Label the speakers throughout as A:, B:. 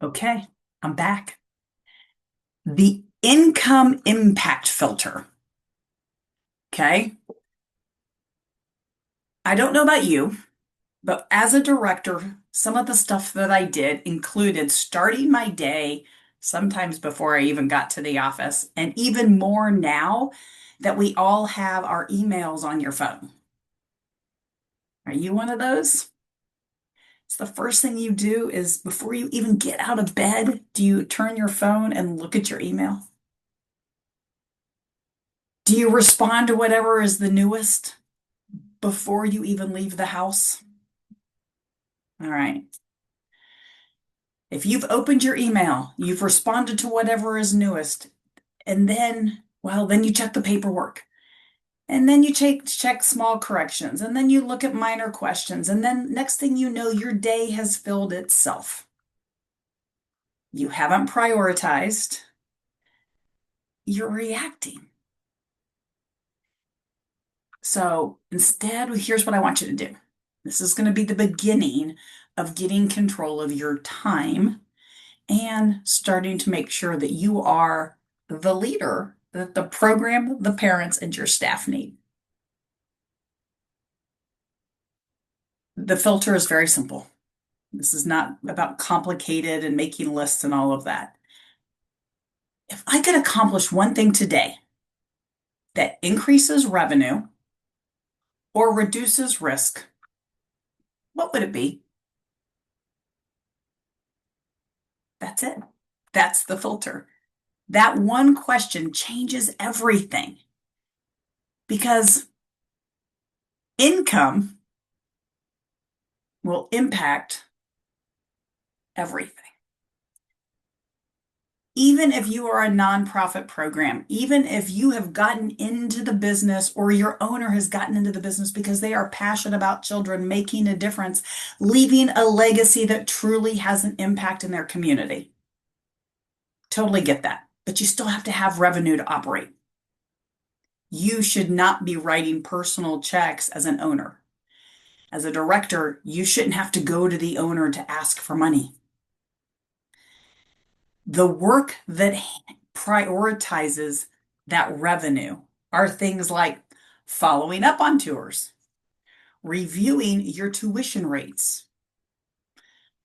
A: Okay, I'm back. The income impact filter. Okay. I don't know about you, but as a director, some of the stuff that I did included starting my day sometimes before I even got to the office, and even more now that we all have our emails on your phone. Are you one of those? It's the first thing you do is before you even get out of bed, do you turn your phone and look at your email? Do you respond to whatever is the newest before you even leave the house? All right. If you've opened your email, you've responded to whatever is newest, and then you check the paperwork. And then you check small corrections, and then you look at minor questions, and then next thing you know, your day has filled itself. You haven't prioritized, you're reacting. So instead, here's what I want you to do. This is going to be the beginning of getting control of your time and starting to make sure that you are the leader that the program, the parents, and your staff need. The filter is very simple. This is not about complicated and making lists and all of that. If I could accomplish one thing today that increases revenue or reduces risk, what would it be? That's it. That's the filter. That one question changes everything because income will impact everything. Even if you are a nonprofit program, even if you have gotten into the business or your owner has gotten into the business because they are passionate about children making a difference, leaving a legacy that truly has an impact in their community. Totally get that. But you still have to have revenue to operate. You should not be writing personal checks as an owner. As a director, you shouldn't have to go to the owner to ask for money. The work that prioritizes that revenue are things like following up on tours, reviewing your tuition rates,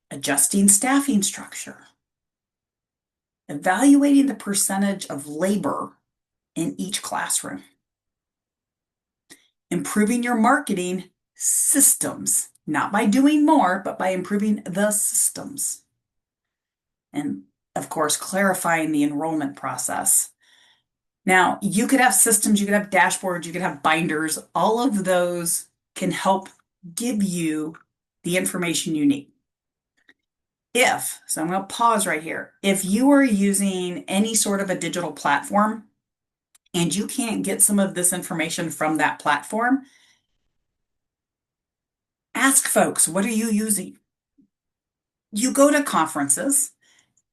A: adjusting staffing structure, evaluating the percentage of labor in each classroom, improving your marketing systems, not by doing more, but by improving the systems. And of course, clarifying the enrollment process. Now, you could have systems, you could have dashboards, you could have binders. All of those can help give you the information you need. So I'm going to pause right here. If you are using any sort of a digital platform and you can't get some of this information from that platform, ask folks, what are you using? You go to conferences,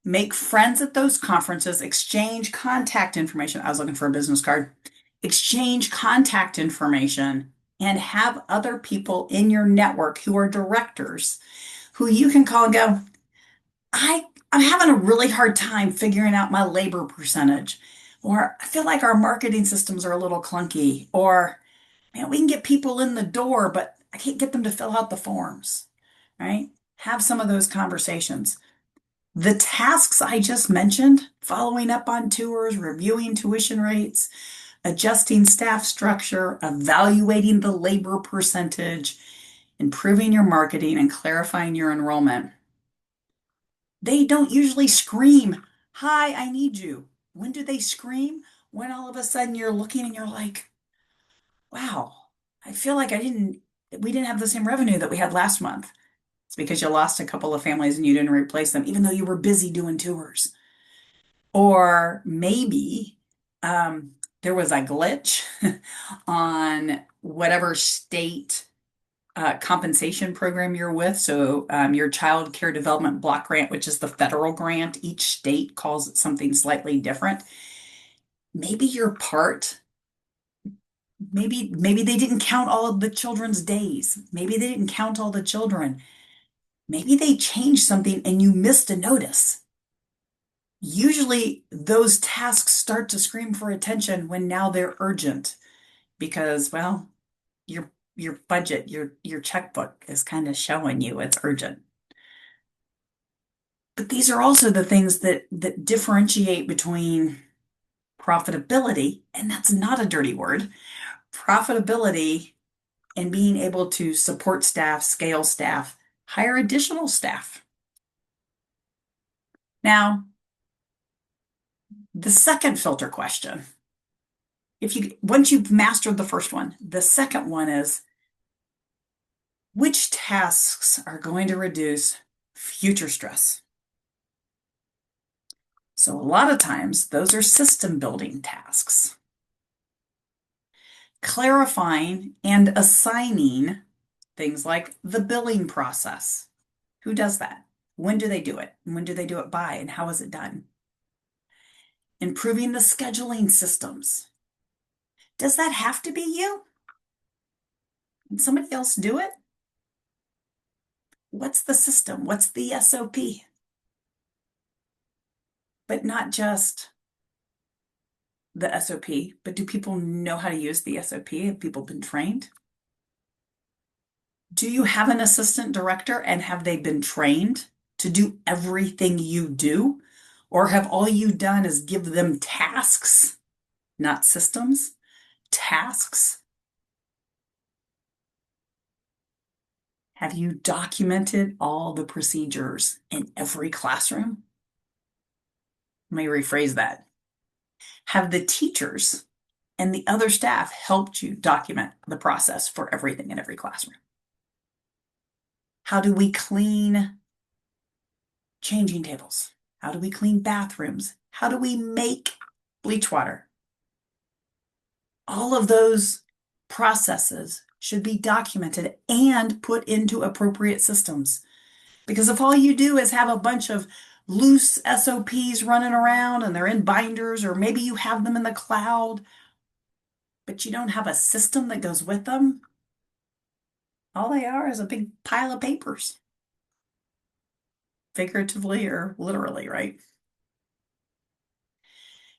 A: make friends at those conferences, exchange contact information. I was looking for a business card. Exchange contact information and have other people in your network who are directors who you can call and go, I'm having a really hard time figuring out my labor percentage. Or I feel like our marketing systems are a little clunky. Or, man, we can get people in the door, but I can't get them to fill out the forms, right? Have some of those conversations. The tasks I just mentioned, following up on tours, reviewing tuition rates, adjusting staff structure, evaluating the labor percentage, improving your marketing, and clarifying your enrollment. They don't usually scream, "Hi, I need you." When do they scream? When all of a sudden you're looking and you're like, wow, I feel like we didn't have the same revenue that we had last month. It's because you lost a couple of families and you didn't replace them, even though you were busy doing tours. Or maybe there was a glitch on whatever state compensation program you're with. So your Child Care Development Block Grant, which is the federal grant, each state calls it something slightly different. Maybe your part, maybe they didn't count all of the children's days. Maybe they didn't count all the children. Maybe they changed something and you missed a notice. Usually those tasks start to scream for attention when now they're urgent because, well, your budget, your checkbook is kind of showing you it's urgent. But these are also the things that differentiate between profitability, and that's not a dirty word, profitability and being able to support staff, scale staff, hire additional staff. Now, the second filter question, if you once you've mastered the first one, the second one is which tasks are going to reduce future stress? So a lot of times those are system building tasks. Clarifying and assigning things like the billing process. Who does that? When do they do it? And when do they do it by? And how is it done? Improving the scheduling systems. Does that have to be you? Can somebody else do it? What's the system? What's the SOP? But not just the SOP, but do people know how to use the SOP? Have people been trained? Do you have an assistant director and have they been trained to do everything you do? Or have all you done is give them tasks, not systems, tasks? Have you documented all the procedures in every classroom? Let me rephrase that. Have the teachers and the other staff helped you document the process for everything in every classroom? How do we clean changing tables? How do we clean bathrooms? How do we make bleach water? All of those processes should be documented and put into appropriate systems. Because if all you do is have a bunch of loose SOPs running around and they're in binders, or maybe you have them in the cloud, but you don't have a system that goes with them, all they are is a big pile of papers, figuratively or literally, right?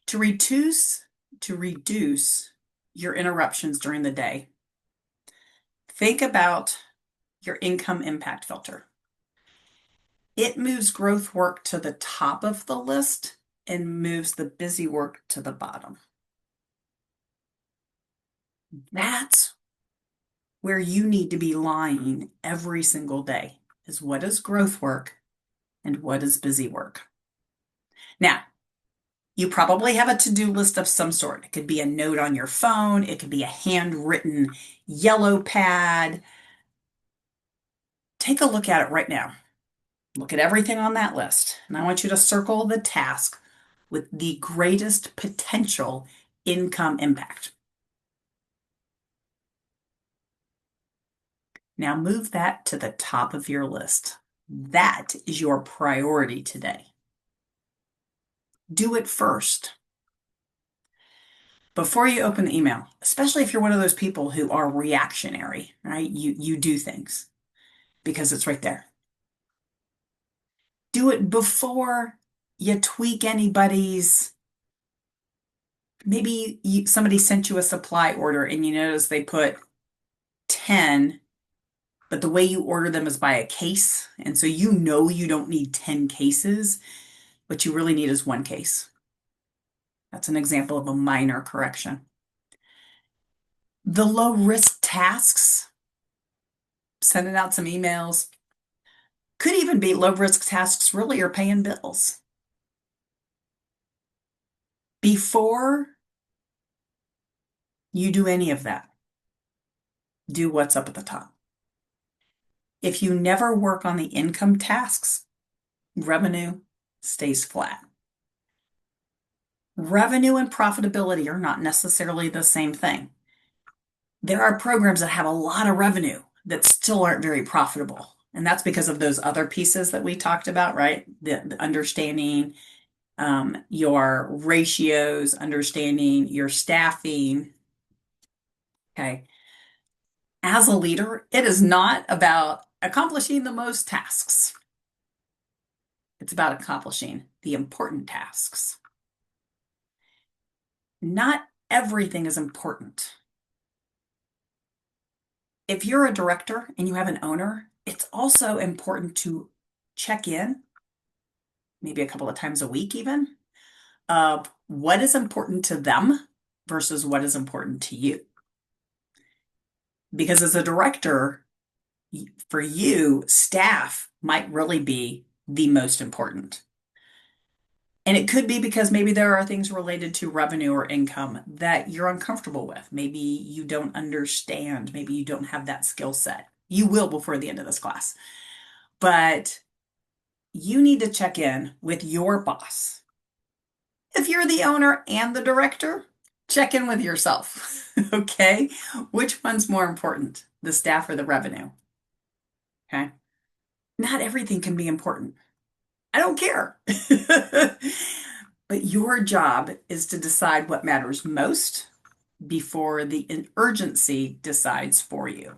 A: To reduce, to reduce your interruptions during the day, think about your income impact filter. It moves growth work to the top of the list and moves the busy work to the bottom. That's where you need to be lying every single day, is what is growth work and what is busy work. Now, you probably have a to-do list of some sort. It could be a note on your phone. It could be a handwritten yellow pad. Take a look at it right now. Look at everything on that list. And I want you to circle the task with the greatest potential income impact. Now move that to the top of your list. That is your priority today. Do it first. Before you open the email, especially if you're one of those people who are reactionary, right? You do things because it's right there. Do it before you tweak anybody's. Maybe somebody sent you a supply order and you notice they put 10, but the way you order them is by a case. And so you know you don't need 10 cases. What you really need is one case. That's an example of a minor correction. The low risk tasks, sending out some emails, could even be low risk tasks really are paying bills. Before you do any of that, do what's up at the top. If you never work on the income tasks, revenue stays flat. Revenue and profitability are not necessarily the same thing. There are programs that have a lot of revenue that still aren't very profitable. And that's because of those other pieces that we talked about, right? The understanding your ratios, understanding your staffing. Okay. As a leader, it is not about accomplishing the most tasks. It's about accomplishing the important tasks. Not everything is important. If you're a director and you have an owner, it's also important to check in, maybe a couple of times a week even, of what is important to them versus what is important to you. Because as a director, for you, staff might really be the most important. And it could be because maybe there are things related to revenue or income that you're uncomfortable with. Maybe you don't understand. Maybe you don't have that skill set. You will before the end of this class. But you need to check in with your boss. If you're the owner and the director, check in with yourself. Okay? Which one's more important, the staff or the revenue? Okay? Not everything can be important. I don't care. But your job is to decide what matters most before the urgency decides for you.